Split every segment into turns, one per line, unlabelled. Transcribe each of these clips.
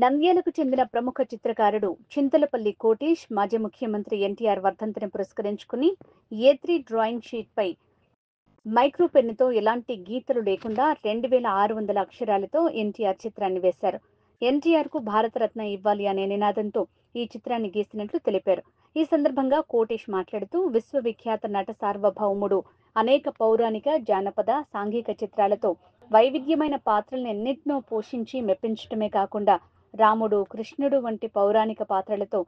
నంద్యాలకు చెందిన ప్రముఖ చిత్రకారుడు చింతలపల్లి కోటేష్ మాజీ ముఖ్యమంత్రి ఎన్టీఆర్ వర్ధంతిని పురస్కరించుకుని ఏ3 డ్రాయింగ్ షీట్ పై మైక్రో పెన్నుతో ఎలాంటి గీతలు లేకుండా 2600 అక్షరాలతో ఎన్టీఆర్ చిత్రాన్ని వేశారు. ఎన్టీఆర్ కు భారతరత్న ఇవ్వాలి అనే నినాదంతో ఈ చిత్రాన్ని గీసినట్లు తెలిపారు. ఈ సందర్భంగా కోటేష్ మాట్లాడుతూ విశ్వవిఖ్యాత నట సార్వభౌముడు అనేక పౌరాణిక, జానపద, సాంఘిక చిత్రాలతో వైవిధ్యమైన పాత్రలను ఎన్నిటినో పోషించి మెప్పించడమే కాకుండా రాముడు, కృష్ణుడు వంటి పౌరాణిక పాత్రలతో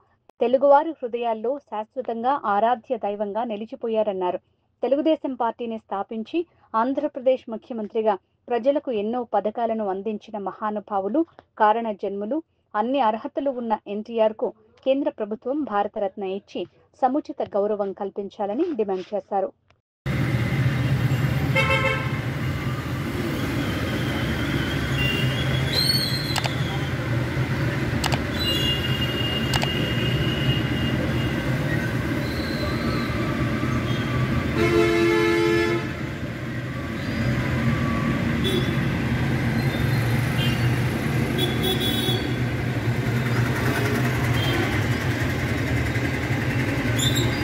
తెలుగువారి హృదయాల్లో శాశ్వతంగా ఆరాధ్య దైవంగా నిలిచిపోయారన్నారు. తెలుగుదేశం పార్టీని స్థాపించి ఆంధ్రప్రదేశ్ ముఖ్యమంత్రిగా ప్రజలకు ఎన్నో పథకాలను అందించిన మహానుభావులు, కారణ జన్ములు, అన్ని అర్హతలు ఉన్న ఎన్టీఆర్ కు కేంద్ర ప్రభుత్వం భారతరత్న ఇచ్చి సముచిత గౌరవం కల్పించాలని డిమాండ్ చేశారు.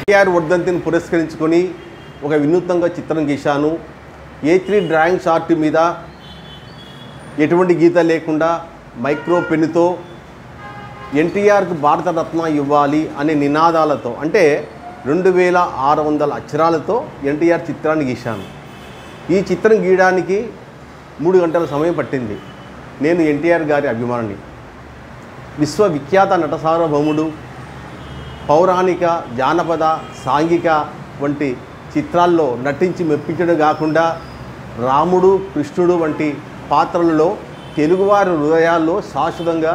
ఎన్టీఆర్ వర్ధంతిని పురస్కరించుకొని ఒక వినూత్నంగా చిత్రం గీశాను. ఏ3 డ్రాయింగ్ షార్ట్ మీద ఎటువంటి గీత లేకుండా మైక్రో పెన్నుతో ఎన్టీఆర్కు భారతరత్న ఇవ్వాలి అనే నినాదాలతో, అంటే 2600 అక్షరాలతో ఎన్టీఆర్ చిత్రాన్ని గీశాను. ఈ చిత్రం గీయడానికి 3 గంటల సమయం పట్టింది. నేను ఎన్టీఆర్ గారి అభిమాని. విశ్వవిఖ్యాత నట సార్వభౌముడు, పౌరాణిక, జానపద, సాంఘిక వంటి చిత్రాల్లో నటించి మెప్పించడం కాకుండా రాముడు, కృష్ణుడు వంటి పాత్రలలో తెలుగువారి హృదయాల్లో శాశ్వతంగా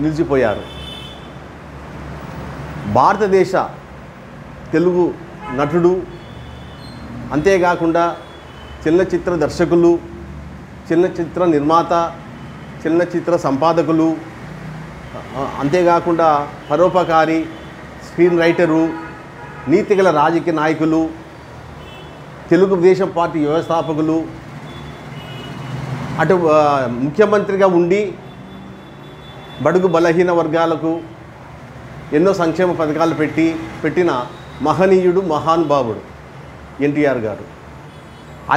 నిలిచిపోయారు. భారతదేశ తెలుగు నటుడు, అంతేకాకుండా చలనచిత్ర దర్శకులు, చలనచిత్ర నిర్మాత, చలనచిత్ర సంపాదకులు, అంతేకాకుండా పరోపకారి, స్క్రీన్ రైటరు, నీతిగల రాజకీయ నాయకులు, తెలుగుదేశం పార్టీ వ్యవస్థాపకులు, అటు ముఖ్యమంత్రిగా ఉండి బడుగు బలహీన వర్గాలకు ఎన్నో సంక్షేమ పథకాలు పెట్టిన మహనీయుడు, మహానుభావుడు ఎన్టీఆర్ గారు.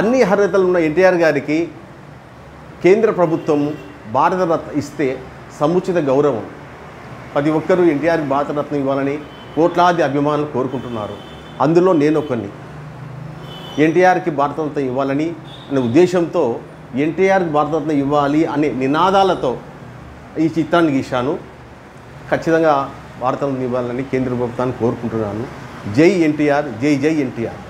అన్ని అర్హతలు ఉన్న ఎన్టీఆర్ గారికి కేంద్ర ప్రభుత్వం భారతరత్న ఇస్తే సముచిత గౌరవం. ప్రతి ఒక్కరూ ఎన్టీఆర్కి భారతరత్న ఇవ్వాలని కోట్లాది అభిమానులు కోరుకుంటున్నారు. అందులో నేను ఒకరిని. ఎన్టీఆర్కి భారతరత్న ఇవ్వాలని అనే ఉద్దేశంతో ఎన్టీఆర్కి భారతరత్న ఇవ్వాలి అనే నినాదాలతో ఈ చిత్రాన్ని గీశాను. ఖచ్చితంగా భారతరత్న ఇవ్వాలని కేంద్ర ప్రభుత్వాన్ని కోరుకుంటున్నాను. జై ఎన్టీఆర్, జై జై ఎన్టీఆర్.